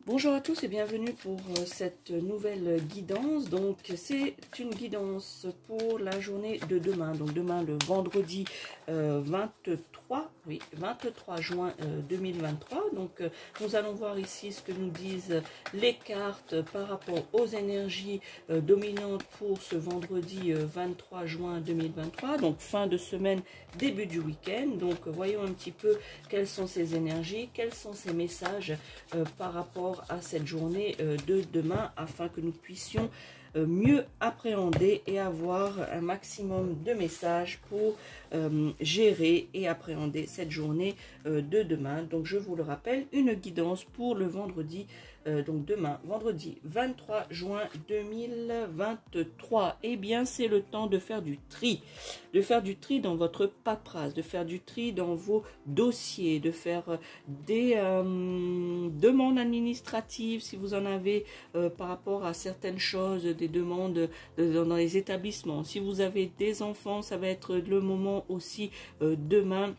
Bonjour à tous et bienvenue pour cette nouvelle guidance. Donc c'est une guidance pour la journée de demain. Donc demain le vendredi 23 juin 2023. Donc nous allons voir ici ce que nous disent les cartes par rapport aux énergies dominantes pour ce vendredi 23 juin 2023. Donc fin de semaine, début du week-end. Donc voyons un petit peu quelles sont ces énergies, quels sont ces messages par rapport à cette journée de demain afin que nous puissions mieux appréhender et avoir un maximum de messages pour gérer et appréhender cette journée de demain. Donc je vous le rappelle, une guidance pour le vendredi, donc demain, vendredi 23 juin 2023. Eh bien, c'est le temps de faire du tri. De faire du tri dans votre paperasse, de faire du tri dans vos dossiers, de faire des demandes administratives si vous en avez par rapport à certaines choses, des demandes dans les établissements. Si vous avez des enfants, ça va être le moment aussi demain.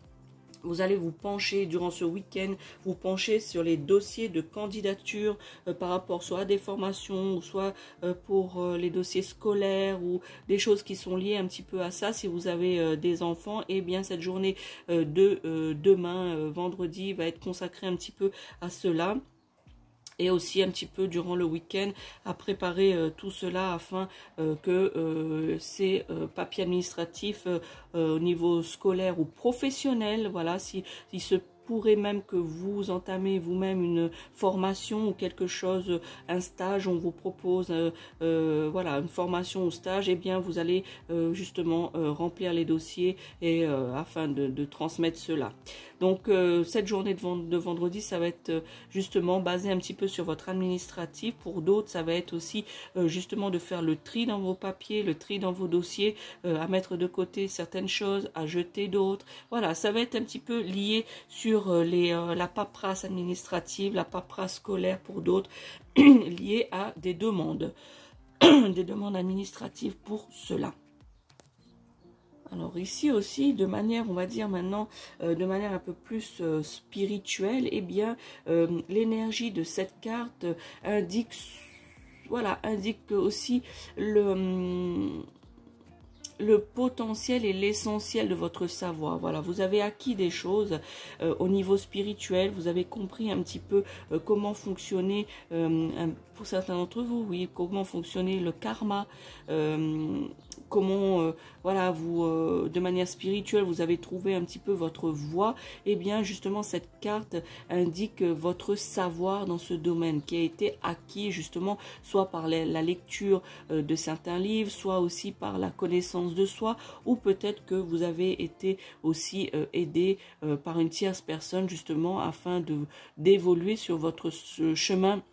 Vous allez vous pencher durant ce week-end, vous pencher sur les dossiers de candidature par rapport soit à des formations ou soit pour les dossiers scolaires ou des choses qui sont liées un petit peu à ça. Si vous avez des enfants, eh bien cette journée de demain, vendredi, va être consacrée un petit peu à cela. Et aussi un petit peu durant le week-end à préparer tout cela afin que ces papiers administratifs au niveau scolaire ou professionnel, voilà, si se pourrait même que vous entamez vous-même une formation ou quelque chose, un stage, on vous propose voilà, une formation ou stage, et bien vous allez justement remplir les dossiers et afin de transmettre cela. Donc cette journée de vendredi, ça va être justement basé un petit peu sur votre administratif. Pour d'autres, ça va être aussi justement de faire le tri dans vos papiers, le tri dans vos dossiers, à mettre de côté certaines choses, à jeter d'autres. Voilà, ça va être un petit peu lié sur la paperasse administrative, la paperasse scolaire pour d'autres, liée à des demandes, des demandes administratives pour cela. Alors ici aussi, de manière, on va dire maintenant, de manière un peu plus spirituelle, eh bien, l'énergie de cette carte indique, voilà, indique aussi le potentiel et l'essentiel de votre savoir. Voilà, vous avez acquis des choses au niveau spirituel, vous avez compris un petit peu comment fonctionnait, pour certains d'entre vous, oui, comment fonctionnait le karma, comment, voilà, vous, de manière spirituelle, vous avez trouvé un petit peu votre voie. Et bien, justement, cette carte indique votre savoir dans ce domaine qui a été acquis, justement, soit par la lecture de certains livres, soit aussi par la connaissance de soi, ou peut-être que vous avez été aussi aidé par une tierce personne, justement, afin d'évoluer sur votre chemin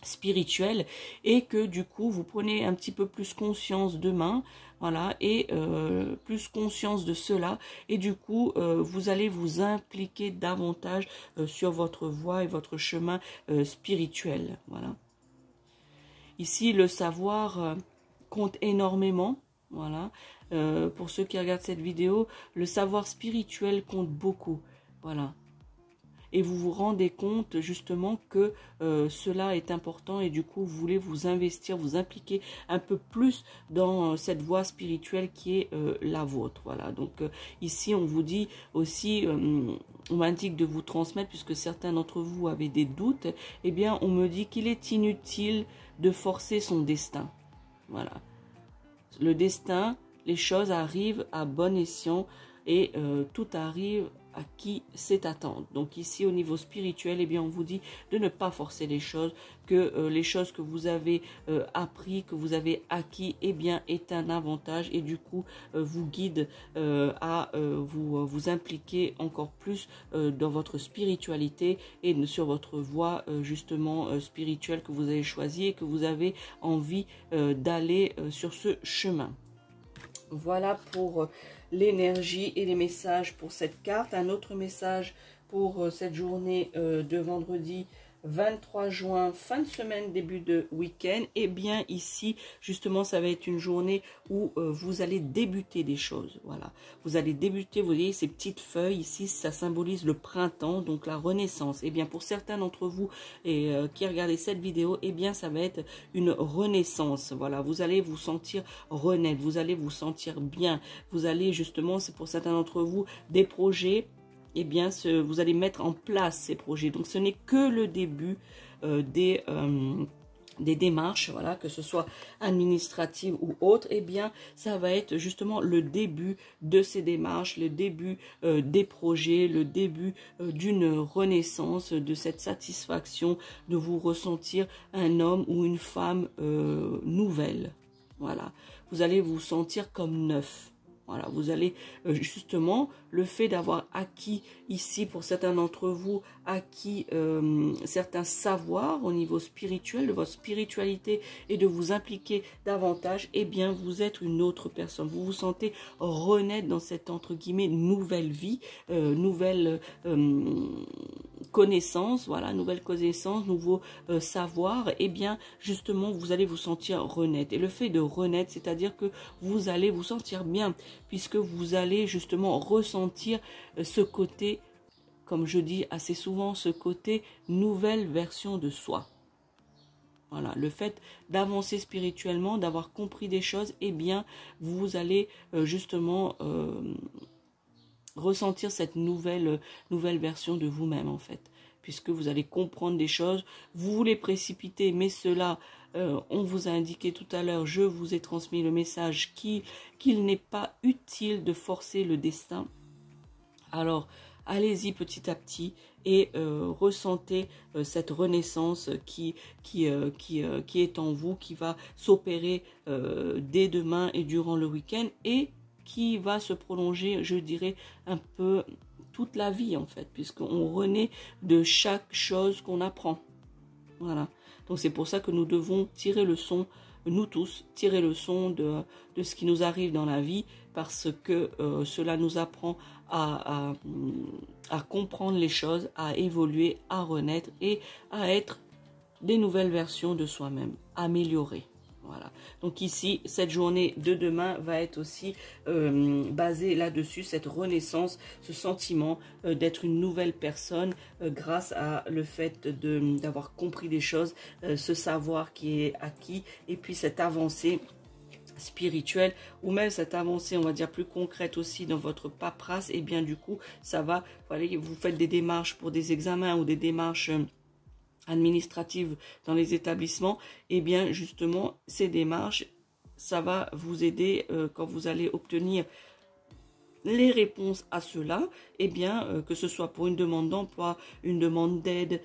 spirituel, et que du coup vous prenez un petit peu plus conscience demain, voilà, et plus conscience de cela, et du coup vous allez vous impliquer davantage sur votre voie et votre chemin spirituel. Voilà, ici le savoir compte énormément. Voilà, pour ceux qui regardent cette vidéo, le savoir spirituel compte beaucoup. Voilà, et vous vous rendez compte justement que cela est important, et du coup vous voulez vous investir, vous impliquer un peu plus dans cette voie spirituelle qui est la vôtre. Voilà, donc ici on vous dit aussi, on m'indique de vous transmettre, puisque certains d'entre vous avaient des doutes, eh bien on me dit qu'il est inutile de forcer son destin. Voilà, le destin, les choses arrivent à bon escient, et tout arrive à qui sait attendre. Donc ici au niveau spirituel, eh bien on vous dit de ne pas forcer les choses, que les choses que vous avez appris, que vous avez acquis, eh bien est un avantage, et du coup vous guide à vous impliquer encore plus dans votre spiritualité et sur votre voie justement spirituelle que vous avez choisie et que vous avez envie d'aller sur ce chemin. Voilà pour l'énergie et les messages pour cette carte. Un autre message pour cette journée de vendredi 23 juin, fin de semaine, début de week-end, et bien ici, justement, ça va être une journée où vous allez débuter des choses. Voilà, vous allez débuter, vous voyez, ces petites feuilles ici, ça symbolise le printemps, donc la renaissance. Et bien, pour certains d'entre vous qui regardez cette vidéo, et bien, ça va être une renaissance. Voilà, vous allez vous sentir renaître, vous allez vous sentir bien. Vous allez, justement, c'est pour certains d'entre vous, des projets, eh bien, vous allez mettre en place ces projets. Donc, ce n'est que le début des démarches, voilà, que ce soit administratives ou autres. Eh bien, ça va être justement le début de ces démarches, le début des projets, le début d'une renaissance, de cette satisfaction de vous ressentir un homme ou une femme nouvelle. Voilà, vous allez vous sentir comme neuf. Voilà, vous allez justement, le fait d'avoir acquis ici, pour certains d'entre vous, acquis certains savoirs au niveau spirituel, de votre spiritualité, et de vous impliquer davantage, eh bien, vous êtes une autre personne. Vous vous sentez renaître dans cette, entre guillemets, nouvelle vie, nouvelle connaissance, voilà, nouvelle connaissance, nouveau savoir. Eh bien, justement, vous allez vous sentir renaître. Et le fait de renaître, c'est-à-dire que vous allez vous sentir bien, puisque vous allez justement ressentir ce côté, comme je dis assez souvent, ce côté nouvelle version de soi. Voilà, le fait d'avancer spirituellement, d'avoir compris des choses, eh bien, vous allez justement ressentir cette nouvelle version de vous-même, en fait, puisque vous allez comprendre des choses. Vous voulez précipiter, mais cela, on vous a indiqué tout à l'heure, je vous ai transmis le message qu'il n'est pas utile de forcer le destin. Alors, allez-y petit à petit et ressentez cette renaissance qui est en vous, qui va s'opérer dès demain et durant le week-end, et qui va se prolonger, je dirais, un peu toute la vie, en fait, puisqu'on renaît de chaque chose qu'on apprend. Voilà. Donc c'est pour ça que nous devons tirer le son, nous tous, tirer le son de ce qui nous arrive dans la vie, parce que cela nous apprend à comprendre les choses, à évoluer, à renaître et à être des nouvelles versions de soi-même, améliorées. Voilà. Donc ici, cette journée de demain va être aussi basée là-dessus, cette renaissance, ce sentiment d'être une nouvelle personne grâce à le fait d'avoir compris des choses, ce savoir qui est acquis, et puis cette avancée spirituelle, ou même cette avancée, on va dire, plus concrète aussi dans votre paperasse. Et bien du coup, ça va, voilà, vous faites des démarches pour des examens ou des démarches administratives dans les établissements, et bien justement ces démarches, ça va vous aider quand vous allez obtenir les réponses à cela, et bien que ce soit pour une demande d'emploi, une demande d'aide,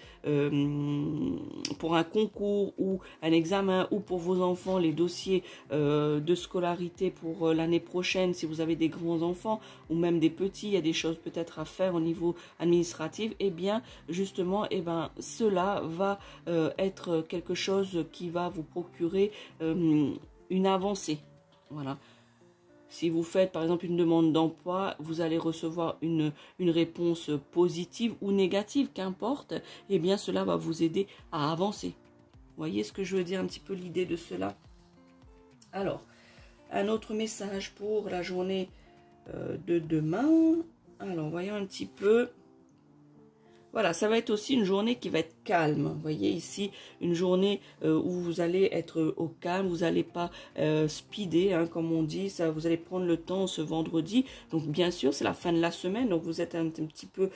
pour un concours ou un examen, ou pour vos enfants, les dossiers de scolarité pour l'année prochaine, si vous avez des grands enfants ou même des petits, il y a des choses peut-être à faire au niveau administratif, et bien justement, et ben cela va être quelque chose qui va vous procurer une avancée. Voilà. Si vous faites par exemple une demande d'emploi, vous allez recevoir une réponse positive ou négative, qu'importe, et bien cela va vous aider à avancer. Vous voyez ce que je veux dire, un petit peu l'idée de cela. Alors, un autre message pour la journée de demain. Alors, voyons un petit peu. Voilà, ça va être aussi une journée qui va être calme. Vous voyez ici, une journée où vous allez être au calme, vous n'allez pas speeder, hein, comme on dit. Ça, vous allez prendre le temps ce vendredi. Donc, bien sûr, c'est la fin de la semaine. Donc, vous êtes un petit peu,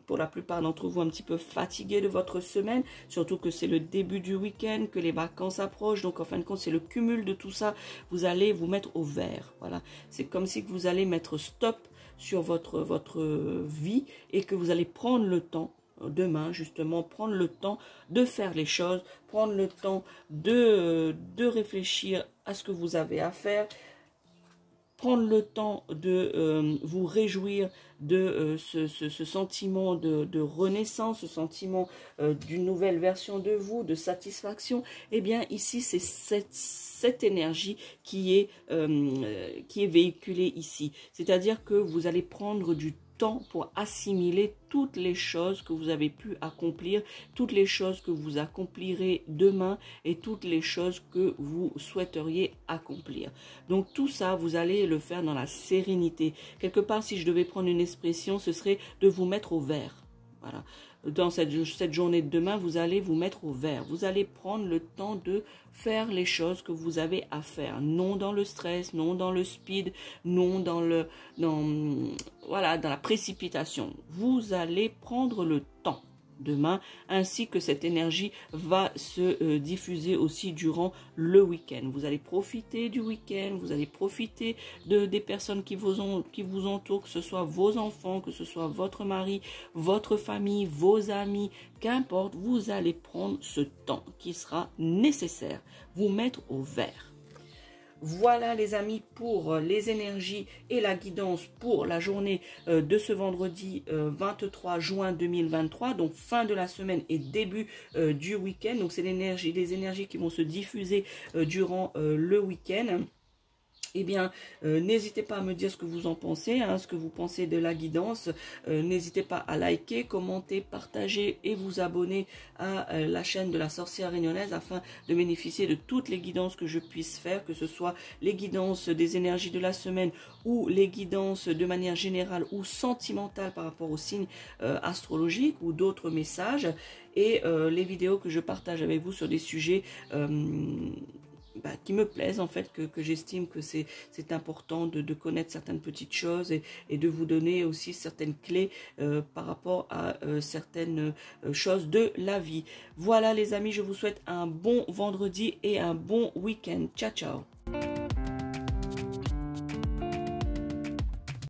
pour la plupart d'entre vous, un petit peu fatigué de votre semaine. Surtout que c'est le début du week-end, que les vacances approchent. Donc, en fin de compte, c'est le cumul de tout ça. Vous allez vous mettre au vert. Voilà, c'est comme si vous allez mettre stop sur votre vie, et que vous allez prendre le temps demain, justement, prendre le temps de faire les choses, prendre le temps de réfléchir à ce que vous avez à faire, prendre le temps de vous réjouir de ce sentiment de renaissance, ce sentiment d'une nouvelle version de vous, de satisfaction. Eh bien, ici, c'est cette énergie qui est véhiculée ici. C'est-à-dire que vous allez prendre du temps pour assimiler toutes les choses que vous avez pu accomplir, toutes les choses que vous accomplirez demain et toutes les choses que vous souhaiteriez accomplir. Donc tout ça, vous allez le faire dans la sérénité. Quelque part, si je devais prendre une expression, ce serait de vous mettre au vert. Voilà. Dans cette journée de demain, vous allez vous mettre au vert. Vous allez prendre le temps de faire les choses que vous avez à faire. Non dans le stress, non dans le speed, non dans la précipitation. Vous allez prendre le temps demain, ainsi que cette énergie va se diffuser aussi durant le week-end. Vous allez profiter du week-end, vous allez profiter des personnes qui vous entourent, que ce soit vos enfants, que ce soit votre mari, votre famille, vos amis, qu'importe, vous allez prendre ce temps qui sera nécessaire, vous mettre au vert. Voilà les amis pour les énergies et la guidance pour la journée de ce vendredi 23 juin 2023, donc fin de la semaine et début du week-end. Donc c'est les énergies qui vont se diffuser durant le week-end. Eh bien, n'hésitez pas à me dire ce que vous en pensez, ce que vous pensez de la guidance. N'hésitez pas à liker, commenter, partager et vous abonner à la chaîne de la sorcière réunionnaise afin de bénéficier de toutes les guidances que je puisse faire, que ce soit les guidances des énergies de la semaine ou les guidances de manière générale ou sentimentale par rapport aux signes astrologiques ou d'autres messages et les vidéos que je partage avec vous sur des sujets qui me plaisent en fait, que j'estime que c'est important de connaître certaines petites choses et de vous donner aussi certaines clés par rapport à certaines choses de la vie. Voilà les amis, je vous souhaite un bon vendredi et un bon week-end. Ciao, ciao.